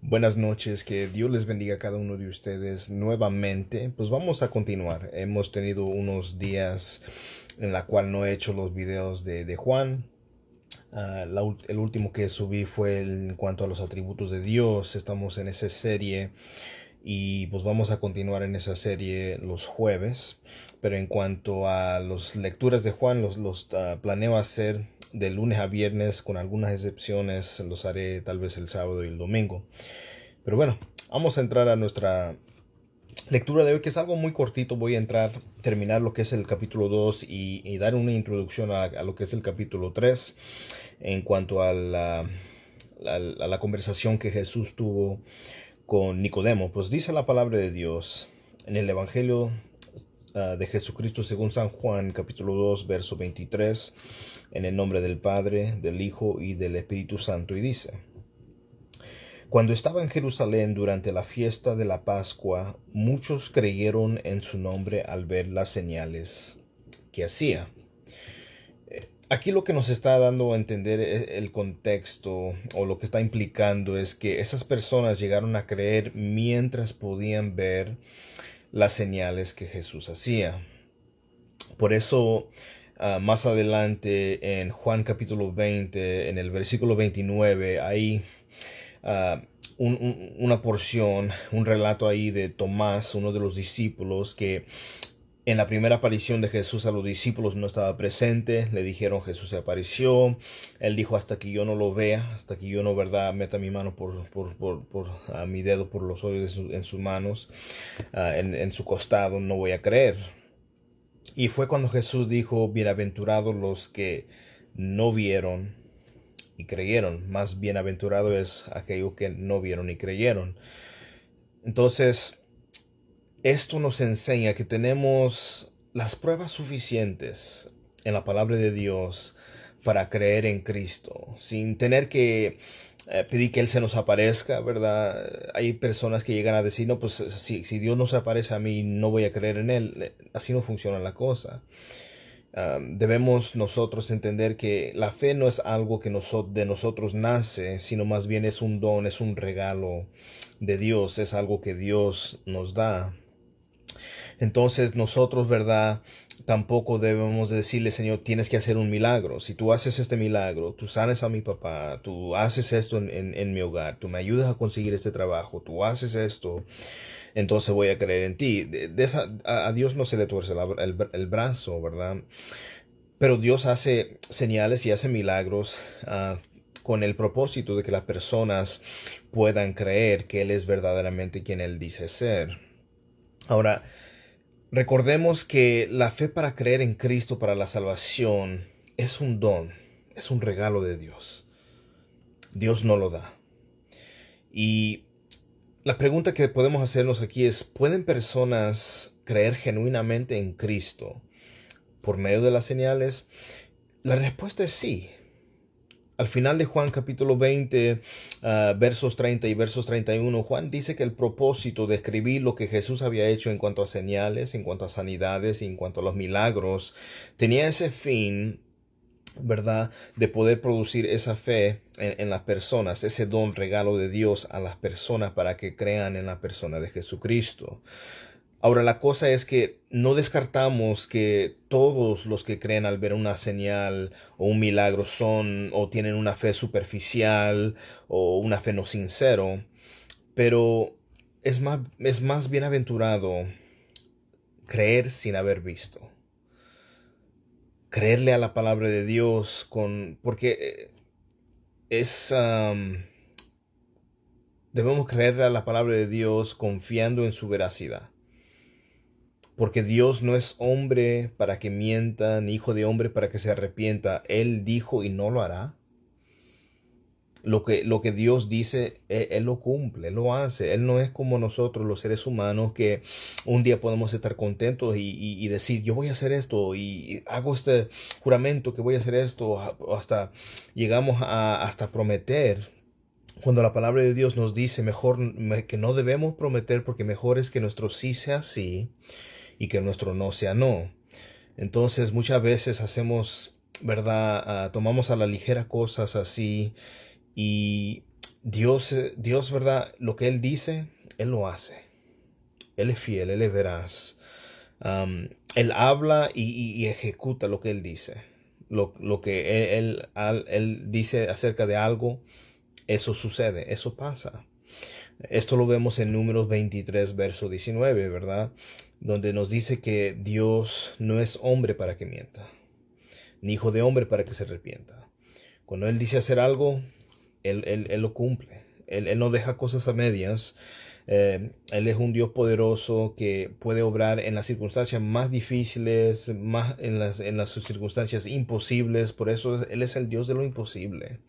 Buenas noches, que Dios les bendiga a cada uno de ustedes nuevamente. Pues vamos a continuar. Hemos tenido unos días en la cual no he hecho los videos de Juan. El último que subí fue en cuanto a los atributos de Dios. Estamos en esa serie y pues vamos a continuar en esa serie los jueves. Pero en cuanto a las lecturas de Juan, los planeo hacer de lunes a viernes, con algunas excepciones. Los haré tal vez el sábado y el domingo. Pero bueno, vamos a entrar a nuestra lectura de hoy, que es algo muy cortito. Voy a terminar lo que es el capítulo 2 y dar una introducción a lo que es el capítulo 3 en cuanto a la conversación que Jesús tuvo con Nicodemo. Pues dice la palabra de Dios en el Evangelio de Jesucristo según San Juan, capítulo 2, verso 23, en el nombre del Padre, del Hijo y del Espíritu Santo, y dice: Cuando estaba en Jerusalén durante la fiesta de la Pascua, muchos creyeron en su nombre al ver las señales que hacía. Aquí lo que nos está dando a entender el contexto, o lo que está implicando, es que esas personas llegaron a creer mientras podían ver las señales que Jesús hacía. Por eso, más adelante en Juan capítulo 20, en el versículo 29, hay uh, una porción, un relato ahí de Tomás, uno de los discípulos, que en la primera aparición de Jesús a los discípulos no estaba presente. Le dijeron: Jesús se apareció. Él dijo: hasta que yo no lo vea, hasta que yo no, verdad, meta mi mano por mi dedo por los hoyos en sus manos, en su costado, no voy a creer. Y fue cuando Jesús dijo: bienaventurados los que no vieron y creyeron. Más bienaventurado es aquellos que no vieron y creyeron. Entonces, esto nos enseña que tenemos las pruebas suficientes en la palabra de Dios para creer en Cristo, sin tener que pedir que Él se nos aparezca, ¿verdad? Hay personas que llegan a decir: no, pues si Dios no se aparece a mí, no voy a creer en Él. Así no funciona la cosa. Debemos nosotros entender que la fe no es algo que de nosotros nace, sino más bien es un don, es un regalo de Dios, es algo que Dios nos da. Entonces nosotros, ¿verdad? Tampoco debemos decirle: Señor, tienes que hacer un milagro. Si tú haces este milagro, tú sanes a mi papá, tú haces esto en mi hogar, tú me ayudas a conseguir este trabajo, tú haces esto, entonces voy a creer en ti. A Dios no se le tuerce el brazo, ¿verdad? Pero Dios hace señales y hace milagros con el propósito de que las personas puedan creer que Él es verdaderamente quien Él dice ser. Ahora, recordemos que la fe para creer en Cristo para la salvación es un don, es un regalo de Dios. Dios no lo da. Y la pregunta que podemos hacernos aquí es: ¿pueden personas creer genuinamente en Cristo por medio de las señales? La respuesta es sí. Al final de Juan capítulo 20, versos 30 y versos 31, Juan dice que el propósito de escribir lo que Jesús había hecho en cuanto a señales, en cuanto a sanidades y en cuanto a los milagros, tenía ese fin, ¿verdad?, de poder producir esa fe en las personas, ese don, regalo de Dios a las personas para que crean en la persona de Jesucristo. Ahora, la cosa es que no descartamos que todos los que creen al ver una señal o un milagro son o tienen una fe superficial o una fe no sincero, pero es más bienaventurado creer sin haber visto. Creerle a la palabra de Dios porque debemos creerle a la palabra de Dios confiando en su veracidad. Porque Dios no es hombre para que mienta, ni hijo de hombre para que se arrepienta. Él dijo y no lo hará. Lo que Dios dice, Él lo cumple, Él lo hace. Él no es como nosotros, los seres humanos, que un día podemos estar contentos y decir: yo voy a hacer esto, y hago este juramento que voy a hacer esto, hasta llegamos hasta prometer. Cuando la palabra de Dios nos dice que no debemos prometer, porque mejor es que nuestro sí sea sí y que nuestro no sea no. Entonces muchas veces hacemos, ¿verdad? Tomamos a la ligera cosas así, y Dios, ¿verdad? Lo que Él dice, Él lo hace. Él es fiel, Él es veraz. Él habla y ejecuta lo que Él dice. Lo que él dice acerca de algo, eso sucede, eso pasa. Esto lo vemos en Números 23, verso 19, ¿verdad? Donde nos dice que Dios no es hombre para que mienta, ni hijo de hombre para que se arrepienta. Cuando Él dice hacer algo, Él lo cumple. Él no deja cosas a medias. Él es un Dios poderoso que puede obrar en las circunstancias más difíciles, más en las circunstancias imposibles. Por eso Él es el Dios de lo imposible.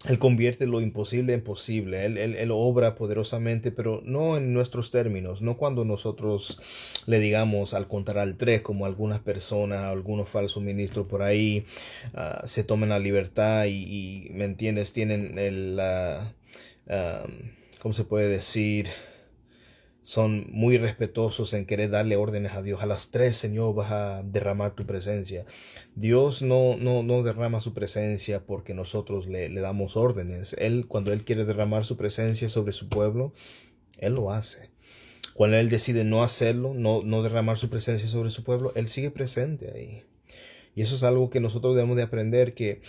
Él convierte lo imposible en posible. Él obra poderosamente, pero no en nuestros términos, no cuando nosotros le digamos al contar al tres, como algunas personas, algunos falsos ministros por ahí se toman la libertad y ¿me entiendes? Tienen ¿cómo se puede decir? Son muy respetuosos en querer darle órdenes a Dios. A las 3, Señor, vas a derramar tu presencia. Dios no derrama su presencia porque nosotros le damos órdenes. Cuando Él quiere derramar su presencia sobre su pueblo, Él lo hace. Cuando Él decide no hacerlo, no derramar su presencia sobre su pueblo, Él sigue presente ahí. Y eso es algo que nosotros debemos de aprender, que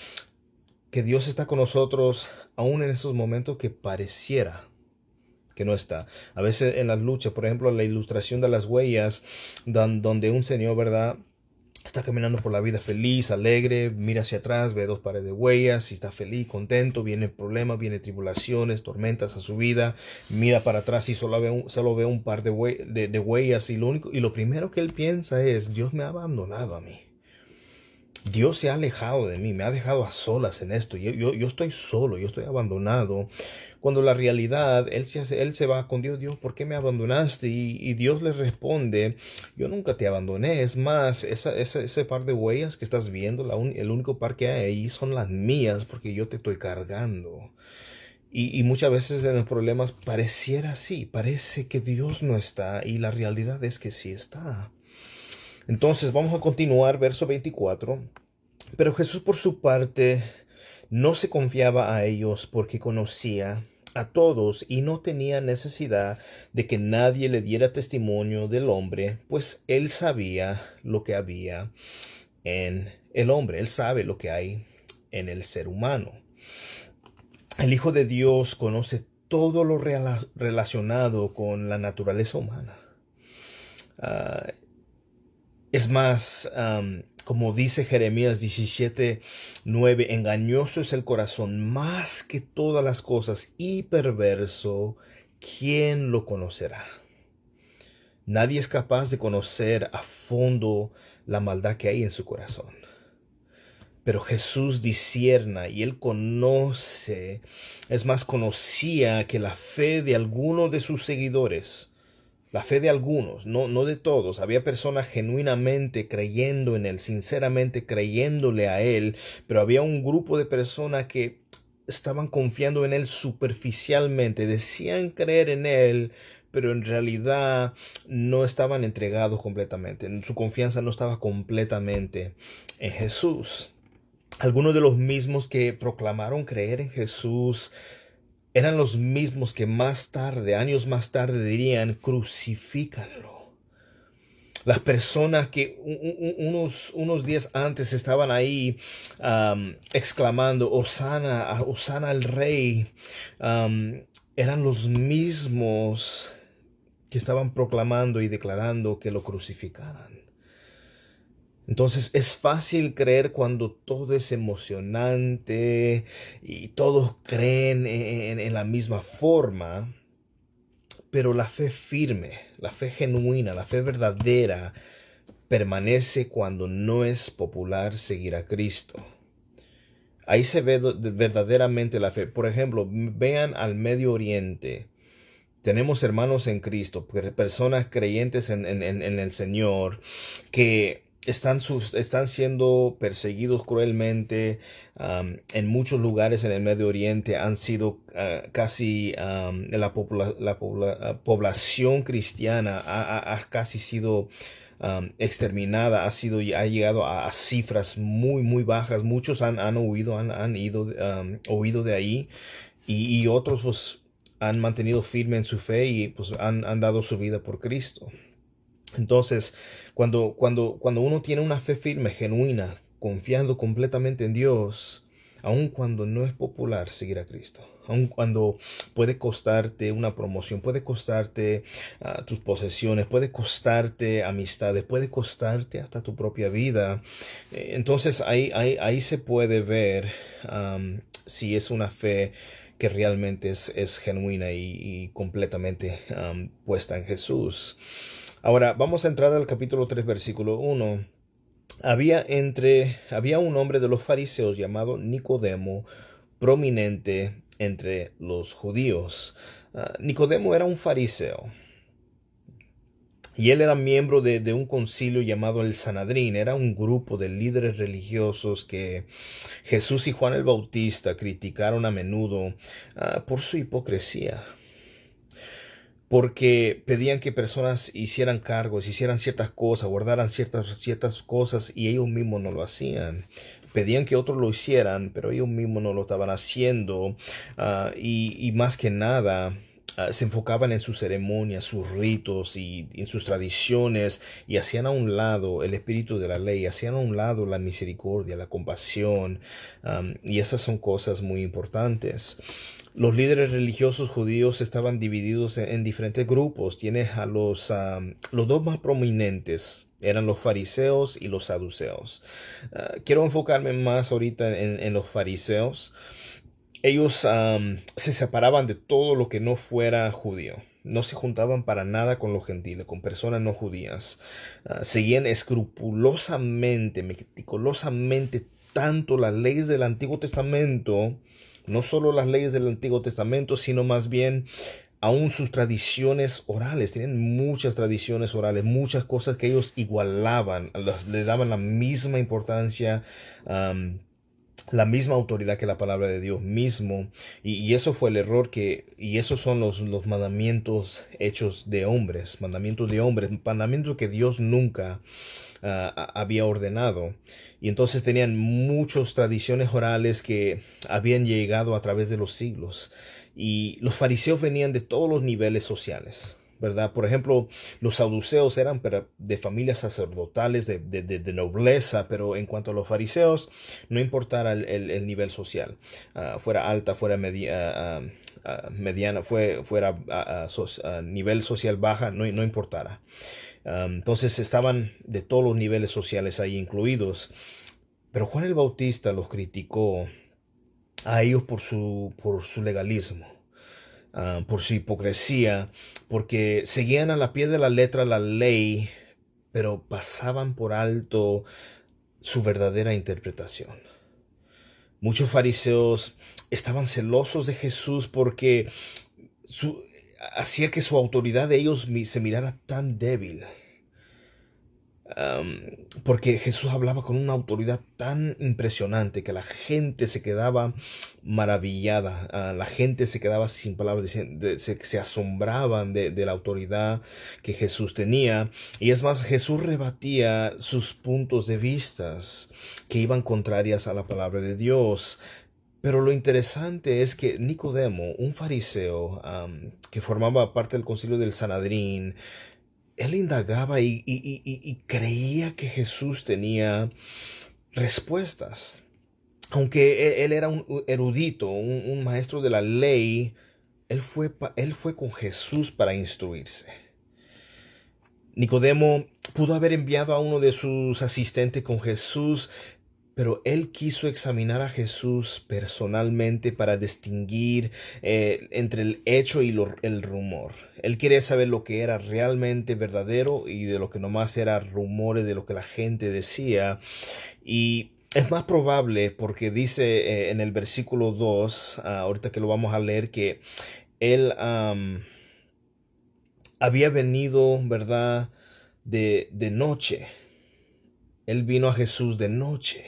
Dios está con nosotros aún en esos momentos que pareciera que no está. A veces en las luchas, por ejemplo, la ilustración de las huellas, donde un señor, ¿verdad?, está caminando por la vida feliz, alegre, mira hacia atrás, ve 2 pares de huellas y está feliz, contento, vienen problemas, vienen tribulaciones, tormentas a su vida, mira para atrás y solo ve un par de huellas y lo primero que él piensa es: Dios me ha abandonado a mí. Dios se ha alejado de mí, me ha dejado a solas en esto. Yo estoy solo, yo estoy abandonado. Cuando la realidad, él se va con Dios: Dios, ¿por qué me abandonaste? Y Dios le responde: yo nunca te abandoné. Es más, ese par de huellas que estás viendo, el único par que hay ahí son las mías, porque yo te estoy cargando. Y muchas veces en los problemas pareciera así, parece que Dios no está, y la realidad es que sí está. Entonces vamos a continuar, verso 24. Pero Jesús, por su parte, no se confiaba a ellos porque conocía a todos y no tenía necesidad de que nadie le diera testimonio del hombre, pues él sabía lo que había en el hombre. Él sabe lo que hay en el ser humano. El Hijo de Dios conoce todo lo relacionado con la naturaleza humana. Es más, como dice Jeremías 17:9, engañoso es el corazón más que todas las cosas y perverso, ¿quién lo conocerá? Nadie es capaz de conocer a fondo la maldad que hay en su corazón. Pero Jesús discierna y Él conoce, es más, conocía que la fe de algunos de sus seguidores, la fe de algunos, no de todos. Había personas genuinamente creyendo en Él, sinceramente creyéndole a Él, pero había un grupo de personas que estaban confiando en Él superficialmente, decían creer en Él, pero en realidad no estaban entregados completamente. Su confianza no estaba completamente en Jesús. Algunos de los mismos que proclamaron creer en Jesús eran los mismos que más tarde, años más tarde, dirían: crucifícanlo. Las personas que unos días antes estaban ahí exclamando: Hosana, Hosana al Rey, eran los mismos que estaban proclamando y declarando que lo crucificaran. Entonces es fácil creer cuando todo es emocionante y todos creen en la misma forma, pero la fe firme, la fe genuina, la fe verdadera permanece cuando no es popular seguir a Cristo. Ahí se ve verdaderamente la fe. Por ejemplo, vean al Medio Oriente. Tenemos hermanos en Cristo, personas creyentes en el Señor, que están siendo perseguidos cruelmente en muchos lugares en el Medio Oriente. Han sido casi la población cristiana ha casi sido exterminada, ha llegado a cifras muy bajas. Muchos han huido de ahí. y otros pues han mantenido firme en su fe y pues han dado su vida por Cristo. Entonces, cuando uno tiene una fe firme, genuina, confiando completamente en Dios, aun cuando no es popular seguir a Cristo, aun cuando puede costarte una promoción, puede costarte tus posesiones, puede costarte amistades, puede costarte hasta tu propia vida, entonces ahí se puede ver si es una fe que realmente es genuina y completamente puesta en Jesús. Ahora, vamos a entrar al capítulo 3, versículo 1. Había un hombre de los fariseos llamado Nicodemo, prominente entre los judíos. Nicodemo era un fariseo. Y él era miembro de un concilio llamado el Sanedrín. Era un grupo de líderes religiosos que Jesús y Juan el Bautista criticaron a menudo por su hipocresía. Porque pedían que personas hicieran cargos, hicieran ciertas cosas, guardaran ciertas cosas y ellos mismos no lo hacían. Pedían que otros lo hicieran, pero ellos mismos no lo estaban haciendo. Y más que nada, se enfocaban en sus ceremonias, sus ritos y en sus tradiciones y hacían a un lado el espíritu de la ley, hacían a un lado la misericordia, la compasión, y esas son cosas muy importantes. Los líderes religiosos judíos estaban divididos en diferentes grupos. Tienes a los dos más prominentes, eran los fariseos y los saduceos. Quiero enfocarme más ahorita en los fariseos. Ellos se separaban de todo lo que no fuera judío. No se juntaban para nada con los gentiles, con personas no judías. Seguían escrupulosamente, meticulosamente tanto las leyes del Antiguo Testamento, no solo las leyes del Antiguo Testamento, sino más bien aún sus tradiciones orales. Tenían muchas tradiciones orales, muchas cosas que ellos igualaban, le daban la misma importancia, la misma autoridad que la palabra de Dios mismo, y eso fue el error y esos son los mandamientos hechos de hombres, mandamientos que Dios nunca había ordenado. Y entonces tenían muchas tradiciones orales que habían llegado a través de los siglos, y los fariseos venían de todos los niveles sociales, ¿verdad? Por ejemplo, los saduceos eran de familias sacerdotales, de nobleza, pero en cuanto a los fariseos, no importara el nivel social, fuera alta, fuera mediana, fuera nivel social baja, no importara. Entonces estaban de todos los niveles sociales ahí incluidos. Pero Juan el Bautista los criticó a ellos por su legalismo, por su hipocresía, porque seguían a la pie de la letra la ley, pero pasaban por alto su verdadera interpretación. Muchos fariseos estaban celosos de Jesús porque hacía que su autoridad de ellos se mirara tan débil. Porque Jesús hablaba con una autoridad tan impresionante que la gente se quedaba maravillada, la gente se quedaba sin palabras, se asombraban de la autoridad que Jesús tenía. Y es más, Jesús rebatía sus puntos de vista que iban contrarias a la palabra de Dios. Pero lo interesante es que Nicodemo, un fariseo que formaba parte del concilio del Sanedrín, él indagaba y creía que Jesús tenía respuestas. Aunque él era un erudito, un maestro de la ley, él fue con Jesús para instruirse. Nicodemo pudo haber enviado a uno de sus asistentes con Jesús, pero él quiso examinar a Jesús personalmente para distinguir entre el hecho y el rumor. Él quería saber lo que era realmente verdadero y de lo que nomás era rumores de lo que la gente decía. Y es más probable porque dice en el versículo 2, ahorita que lo vamos a leer, que él había venido, ¿verdad?, de noche. Él vino a Jesús de noche.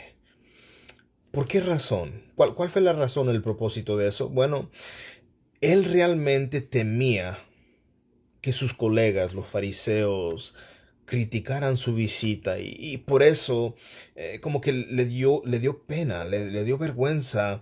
¿Por qué razón? ¿Cuál fue la razón, el propósito de eso? Bueno, él realmente temía que sus colegas, los fariseos, criticaran su visita y por eso como que le dio pena, le dio vergüenza,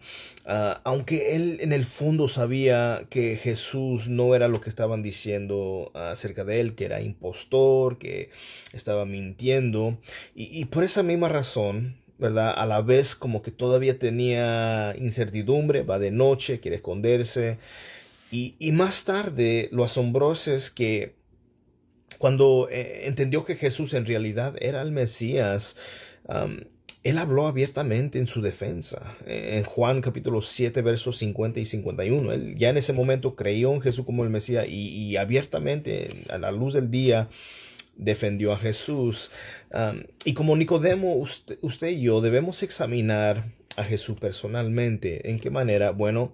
aunque él en el fondo sabía que Jesús no era lo que estaban diciendo acerca de él, que era impostor, que estaba mintiendo y por esa misma razón, ¿verdad? A la vez como que todavía tenía incertidumbre, va de noche, quiere esconderse y más tarde lo asombroso es que cuando entendió que Jesús en realidad era el Mesías, um, él habló abiertamente en su defensa. En Juan capítulo 7, versos 50 y 51. Él ya en ese momento creyó en Jesús como el Mesías y abiertamente, a la luz del día, defendió a Jesús. Y como Nicodemo, usted y yo debemos examinar a Jesús personalmente. ¿En qué manera? Bueno,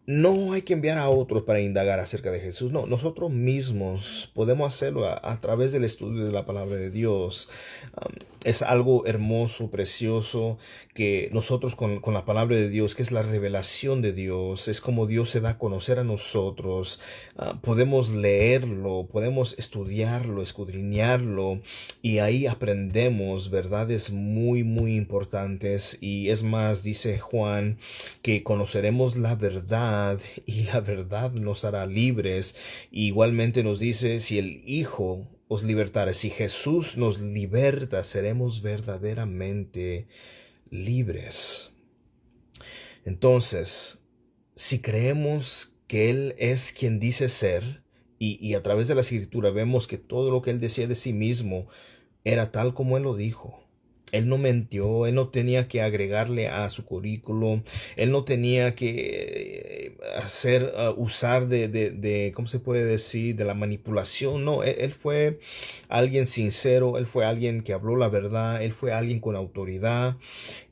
no hay que enviar a otros para indagar acerca de Jesús. No, nosotros mismos podemos hacerlo a través del estudio de la palabra de Dios. Es algo hermoso, precioso, que nosotros con la palabra de Dios, que es la revelación de Dios, es como Dios se da a conocer a nosotros. Podemos leerlo, podemos estudiarlo, escudriñarlo, y ahí aprendemos verdades muy, muy importantes. Y es más, dice Juan, que conoceremos la verdad y la verdad nos hará libres. Igualmente nos dice, si el Hijo os libertare, si Jesús nos liberta, seremos verdaderamente libres. Entonces, si creemos que Él es quien dice ser, y a través de la Escritura vemos que todo lo que Él decía de sí mismo era tal como Él lo dijo. Él no mintió, él no tenía que agregarle a su currículum, él no tenía que usar ¿cómo se puede decir? De la manipulación. No, él fue alguien sincero, él fue alguien que habló la verdad, él fue alguien con autoridad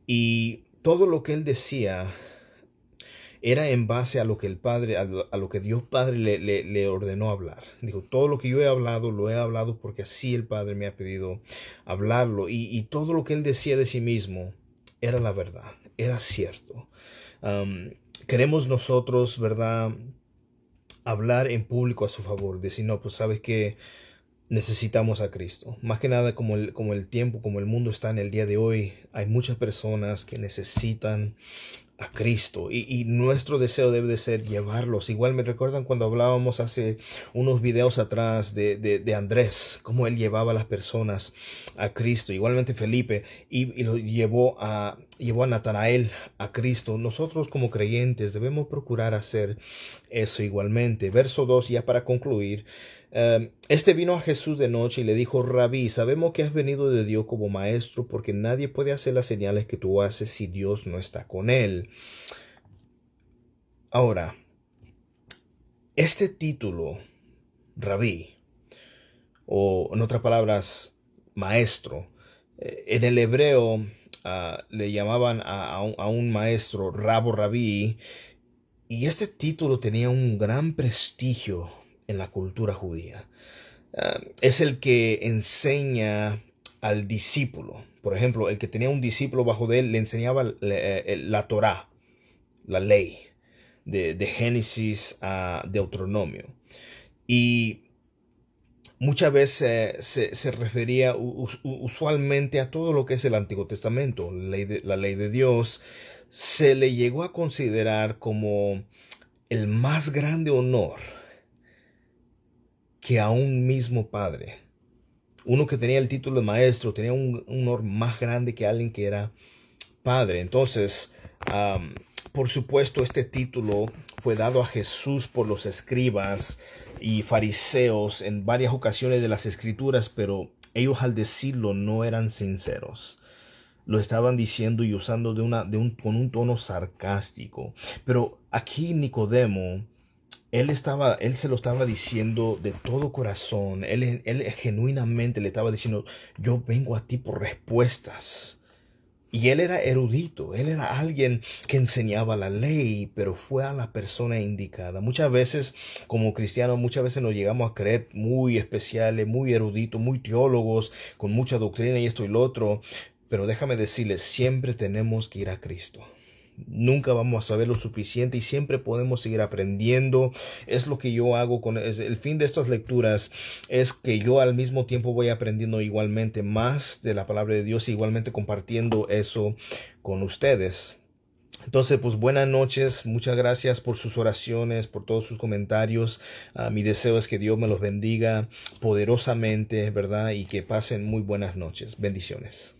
y todo lo que él decía era en base a lo que el Padre, a lo que Dios Padre le ordenó hablar. Dijo, todo lo que yo he hablado, lo he hablado porque así el Padre me ha pedido hablarlo. Y todo lo que él decía de sí mismo era la verdad, era cierto. Queremos nosotros, ¿verdad?, hablar en público a su favor. Decir, no, pues sabes que necesitamos a Cristo. Más que nada como el tiempo, como el mundo está en el día de hoy, hay muchas personas que necesitan a Cristo y nuestro deseo debe de ser llevarlos. Igual me recuerdan cuando hablábamos hace unos videos atrás de Andrés, cómo él llevaba a las personas a Cristo. Igualmente Felipe y lo llevó a Natanael a Cristo. Nosotros como creyentes debemos procurar hacer eso igualmente. Verso 2, ya para concluir. Este vino a Jesús de noche y le dijo, Rabí, sabemos que has venido de Dios como maestro, porque nadie puede hacer las señales que tú haces si Dios no está con él. Ahora, este título, Rabí, o en otras palabras, maestro, en el hebreo le llamaban a un maestro Rabo Rabí, y este título tenía un gran prestigio en la cultura judía. Es el que enseña al discípulo. Por ejemplo, el que tenía un discípulo bajo de él le enseñaba la Torá, la ley, de Génesis a Deuteronomio. Y muchas veces se refería usualmente a todo lo que es el Antiguo Testamento, la ley de Dios. Se le llegó a considerar como el más grande honor que a un mismo padre. Uno que tenía el título de maestro tenía un honor más grande que alguien que era padre. Entonces, por supuesto, este título fue dado a Jesús por los escribas y fariseos en varias ocasiones de las escrituras, pero ellos al decirlo no eran sinceros. Lo estaban diciendo y usando con un tono sarcástico. Pero aquí Nicodemo, él se lo estaba diciendo de todo corazón. Él genuinamente le estaba diciendo, yo vengo a ti por respuestas. Y él era erudito, él era alguien que enseñaba la ley, pero fue a la persona indicada. Muchas veces, como cristianos, muchas veces nos llegamos a creer muy especiales, muy eruditos, muy teólogos, con mucha doctrina y esto y lo otro. Pero déjame decirles, siempre tenemos que ir a Cristo. Nunca vamos a saber lo suficiente y siempre podemos seguir aprendiendo. Es lo que yo hago el fin de estas lecturas, es que yo al mismo tiempo voy aprendiendo igualmente más de la palabra de Dios, igualmente compartiendo eso con ustedes. Entonces, pues buenas noches, muchas gracias por sus oraciones, por todos sus comentarios. Mi deseo es que Dios me los bendiga poderosamente, ¿verdad? Y que pasen muy buenas noches. Bendiciones.